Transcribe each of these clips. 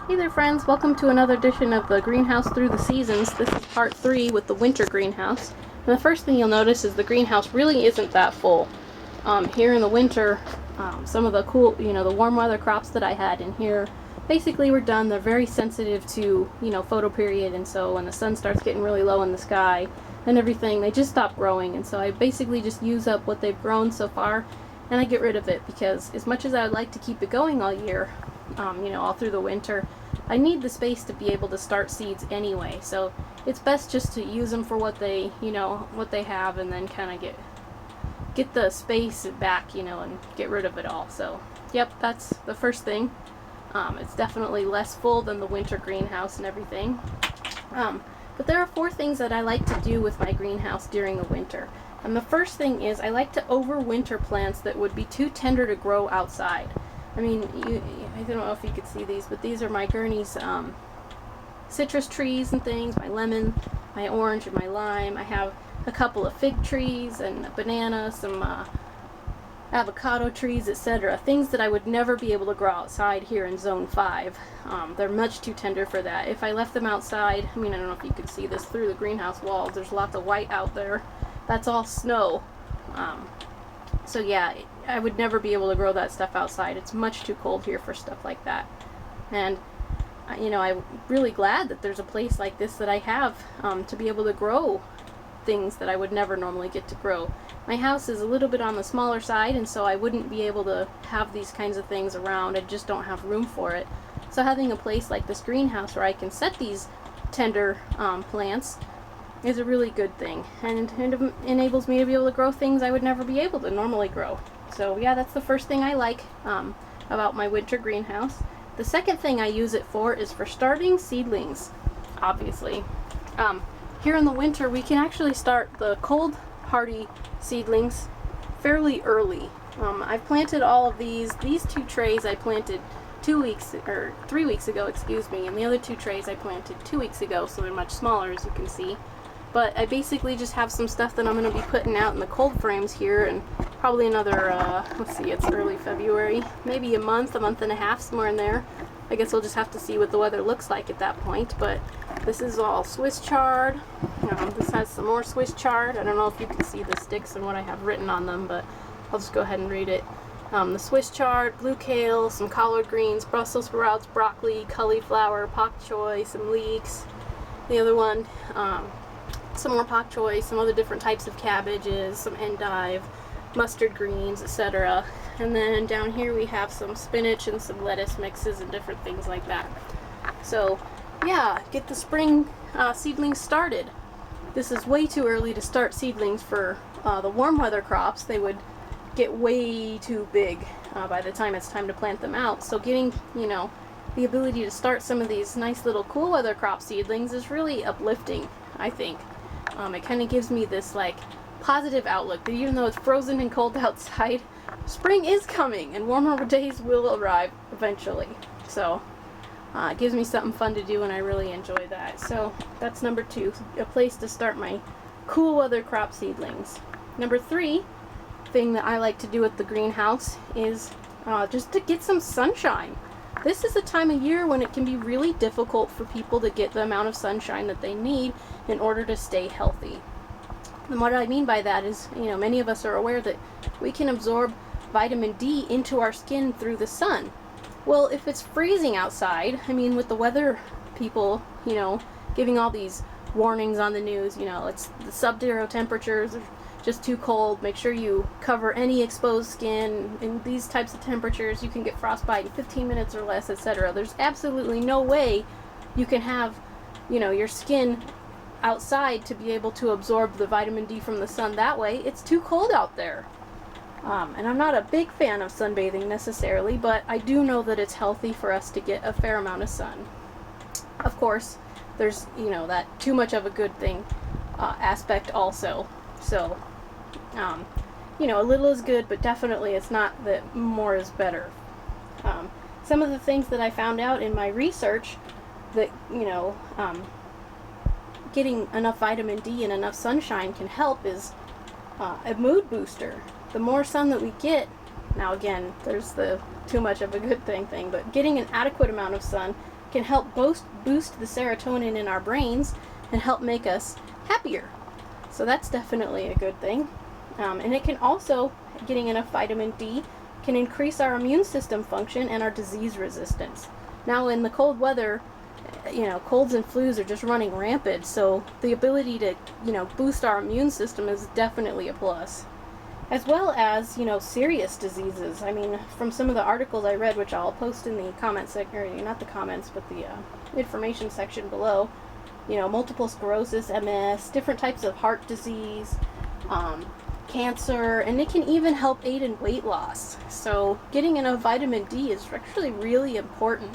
Hey there friends, welcome to another edition of the Greenhouse Through the Seasons. This is part 3 with the winter greenhouse. And the first thing you'll notice is the greenhouse really isn't that full. Here in the winter, some of the the warm weather crops that I had in here basically were done. They're very sensitive to, photoperiod, and so when the sun starts getting really low in the sky and everything, they just stop growing. And so I basically just use up what they've grown so far and I get rid of it because as much as I would like to keep it going all year, all through the winter, I need the space to be able to start seeds anyway. So it's best just to use them for what they, what they have, and then kind of get the space back, and get rid of it all. So, yep, that's the first thing. It's definitely less full than the winter greenhouse and everything. But there are 4 things that I like to do with my greenhouse during the winter. And the first thing is I like to overwinter plants that would be too tender to grow outside. I mean, I don't know if you could see these, but these are my Gurney's citrus trees and things, my lemon, my orange, and my lime. I have a couple of fig trees and a banana, some avocado trees, etc. Things that I would never be able to grow outside here in Zone 5. They're much too tender for that. If I left them outside, I don't know if you could see this through the greenhouse walls, there's lots of white out there. That's all snow. So yeah, I would never be able to grow that stuff outside. It's much too cold here for stuff like that. And I'm really glad that there's a place like this that I have to be able to grow things that I would never normally get to grow. My house is a little bit on the smaller side, and so I wouldn't be able to have these kinds of things around. I just don't have room for it. So having a place like this greenhouse where I can set these tender plants is a really good thing, and it enables me to be able to grow things I would never be able to normally grow. So yeah, that's the first thing I like about my winter greenhouse. The second thing I use it for is for starting seedlings, obviously. Here in the winter, we can actually start the cold hardy seedlings fairly early. I've planted all of these 2 trays I planted 3 weeks ago, excuse me, and the other 2 trays I planted 2 weeks ago, so they're much smaller, as you can see. But I basically just have some stuff that I'm going to be putting out in the cold frames here, and probably another, let's see, it's early February, maybe a month and a half, somewhere in there. I guess we'll just have to see what the weather looks like at that point. But this is all Swiss chard. This has some more Swiss chard. I don't know if you can see the sticks and what I have written on them, but I'll just go ahead and read it. The Swiss chard, blue kale, some collard greens, Brussels sprouts, broccoli, cauliflower, pak choy, some leeks. The other one, some more pak choy, some other different types of cabbages, some endive, mustard greens, etc. And then down here we have some spinach and some lettuce mixes and different things like that. So yeah, get the spring seedlings started. This is way too early to start seedlings for the warm weather crops. They would get way too big by the time it's time to plant them out. So getting, the ability to start some of these nice little cool weather crop seedlings is really uplifting, I think. It kind of gives me this positive outlook that even though it's frozen and cold outside, spring is coming and warmer days will arrive eventually. So it gives me something fun to do, and I really enjoy that. So that's number 2, a place to start my cool weather crop seedlings. Number 3 thing that I like to do at the greenhouse is just to get some sunshine. This is a time of year when it can be really difficult for people to get the amount of sunshine that they need in order to stay healthy. And what I mean by that is, many of us are aware that we can absorb vitamin D into our skin through the sun. Well, if it's freezing outside, with the weather people, giving all these warnings on the news, it's the sub-zero temperatures, just too cold, make sure you cover any exposed skin. In these types of temperatures, you can get frostbite in 15 minutes or less, etc. There's absolutely no way you can have, your skin outside to be able to absorb the vitamin D from the sun that way. It's too cold out there. And I'm not a big fan of sunbathing necessarily, but I do know that it's healthy for us to get a fair amount of sun. Of course, there's, that too much of a good thing aspect also. So, a little is good, but definitely it's not that more is better. Some of the things that I found out in my research that, getting enough vitamin D and enough sunshine can help is a mood booster. The more sun that we get, now again, there's the too much of a good thing, but getting an adequate amount of sun can help boost the serotonin in our brains and help make us happier. So that's definitely a good thing. And it can also, getting enough vitamin D, can increase our immune system function and our disease resistance. Now in the cold weather, colds and flus are just running rampant, so the ability to, boost our immune system is definitely a plus. As well as, serious diseases. I mean, from some of the articles I read, which I'll post in the comment section, or not the comments, but the information section below, multiple sclerosis, MS, different types of heart disease, cancer, and it can even help aid in weight loss. So getting enough vitamin D is actually really important.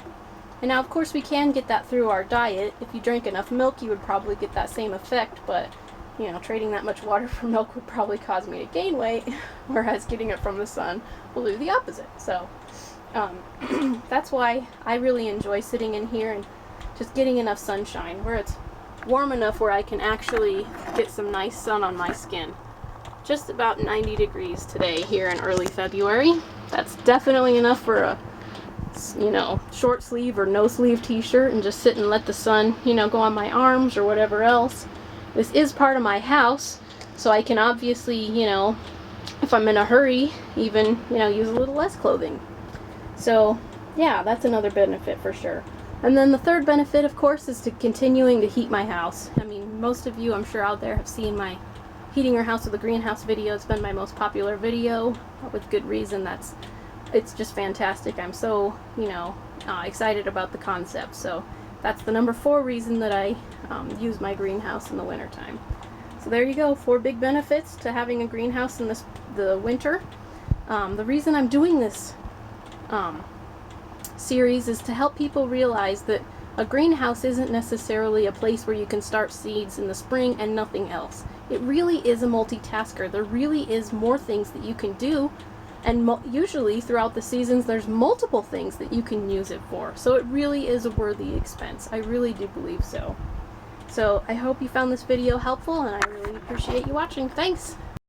And now, of course, we can get that through our diet. If you drink enough milk, you would probably get that same effect, but trading that much water for milk would probably cause me to gain weight, whereas getting it from the sun will do the opposite. So that's why I really enjoy sitting in here and just getting enough sunshine, where it's warm enough where I can actually get some nice sun on my skin. Just about 90 degrees today here in early February. That's definitely enough for a short sleeve or no sleeve t-shirt, and just sit and let the sun, go on my arms or whatever else. This is part of my house, so I can obviously, if I'm in a hurry, even, use a little less clothing. So, yeah, that's another benefit for sure. And then the third benefit, of course, is to continuing to heat my house. I mean, most of you, I'm sure, out there have seen my heating your house with a greenhouse video. It's been my most popular video, with good reason. It's just fantastic. I'm so, excited about the concept. So that's the number 4 reason that I use my greenhouse in the wintertime. So there you go, 4 big benefits to having a greenhouse in the winter. The reason I'm doing this series is to help people realize that a greenhouse isn't necessarily a place where you can start seeds in the spring and nothing else. It really is a multitasker. There really is more things that you can do, and usually throughout the seasons there's multiple things that you can use it for. So it really is a worthy expense. I really do believe so. So I hope you found this video helpful, and I really appreciate you watching. Thanks!